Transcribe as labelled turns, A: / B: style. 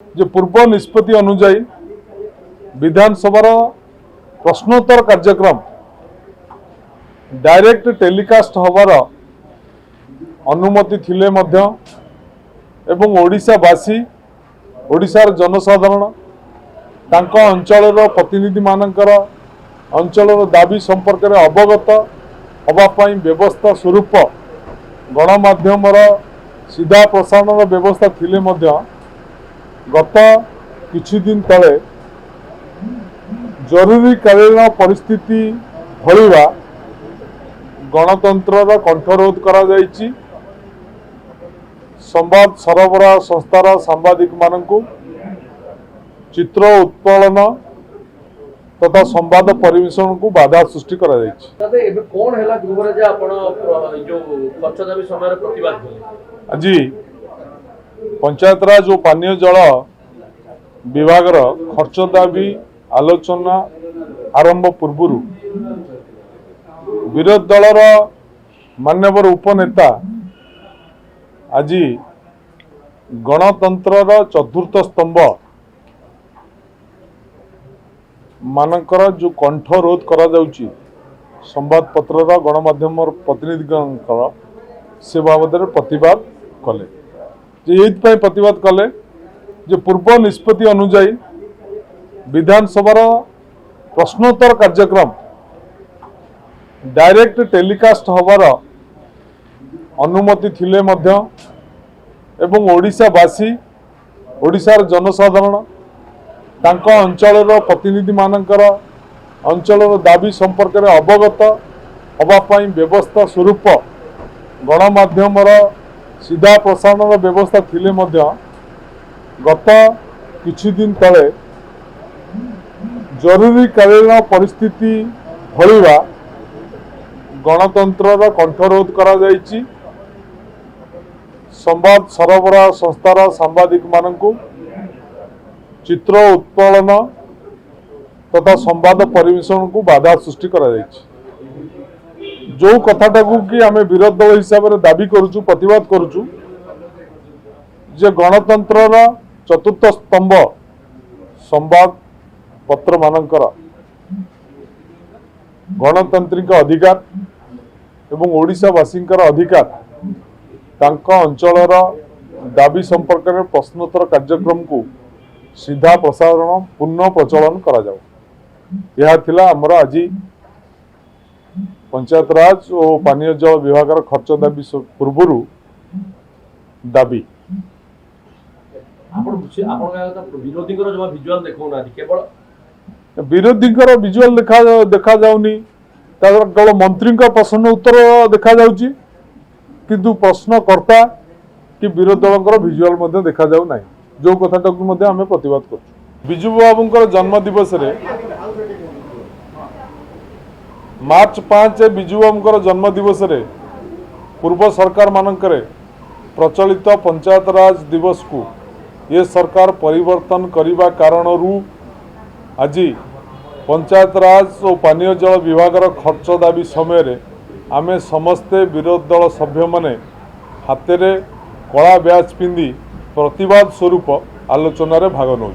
A: जे पूर्व निष्पत्ति अनुजाई विधानसभा प्रश्नोत्तर कार्यक्रम डायरेक्ट टेलीकास्ट हबार अनुमति थिले मध्य एवं ओडिशावासी ओडिशार जनसाधारण तांको अंचलर प्रतिनिधि मानकर अंचलर दाबी संपर्क में अवगत हवापाई व्यवस्था स्वरूप गणमाध्यम सीधा प्रसारण व्यवस्था थिले मध्य गत किछि दिन तले जरूरीकालीन परिस्थिति भलिबा गणतंत्र कंठरोध करा जायछि। संवाद सरबराह संस्थार सांबादिक मानकु चित्र उत्तोलन तथा संवाद परिवेशन को बाधा सृष्टि करा जायछि।
B: तबे एबे कोन हैला गुबर जे आपण जो खर्च दाबी समय प्रतिवाद कले
A: आज पंचायत राज और पानीय जल विभाग खर्च दाबी आलोचना आरंभ पूर्व विरोधी दलर मान्यवर उपनेता आज गणतंत्र चतुर्थ स्तंभ मानकर जो कंठरोध करा जाउची संवाद पत्र गणमाध्यम प्रतिनिधि से बाबद प्रतिवाद कले ये प्रतिवाद कले जे पूर्व निष्पत्ति अनुजाई विधानसभा प्रश्नोत्तर कार्यक्रम डायरेक्ट टेलीकास्ट हबार अनुमति थिले मध्य एवं ओडिशावासी ओडिशार जनसाधारण तांको अंचलर प्रतिनिधि मानकर अंचलर दाबी संपर्क में अवगत हवापाई व्यवस्था स्वरूप गणमाध्यम सीधा प्रसारण व्यवस्था थिले मध्य गत किछि दिन तले जरूरीकालीन परिस्थिति भलिबा गणतंत्र कंठरोध करा जायछि। संवाद सरबराह संस्थार सांबादिक मानकु चित्र उत्तोलन तथा संवाद परिवेशन को बाधा सृष्टि करा जायछि। जो कथाटा कि आम विरोधी दल हिसाब से दाबी करुचु प्रतिवाद करुचु जे गणतंत्र चतुर्थ स्तंभ संवाद पत्र मानकर गणतांत्रिक अधिकार एवं ओडिशावासी अधिकार तांको अंचलर दाबी संपर्क में प्रश्नोत्तर कार्यक्रम को सीधा प्रसारण पुनः प्रचलन करा जाओ। यह थिला हमर आज पंचायत राज और पानीय जल विभाग खर्च दाबी पूर्व दाबी विरोधी विजुअल देखा जाउनी केवल मंत्री प्रश्न उत्तर देखा जाउची किंतु प्रश्नकर्ता कि विरोधी दल विजुअल देखा जाउ नाही। जो कथाटा को आम प्रतिवाद कर बिजू बाबू जन्म दिवस रे मार्च 5 बिजू बाबू जन्म दिवस रे पूर्व सरकार मानकरे प्रचलित पंचायत राज दिवस को ये सरकार परिवर्तन करने कारण आज पंचायत राज और पानीय जल विभाग खर्च दाबी समय आम समस्ते विरोधी दल सभ्य माने हाथ में कला बैच पिंधि प्रतिवाद स्वरूप आलोचन भाग नौ।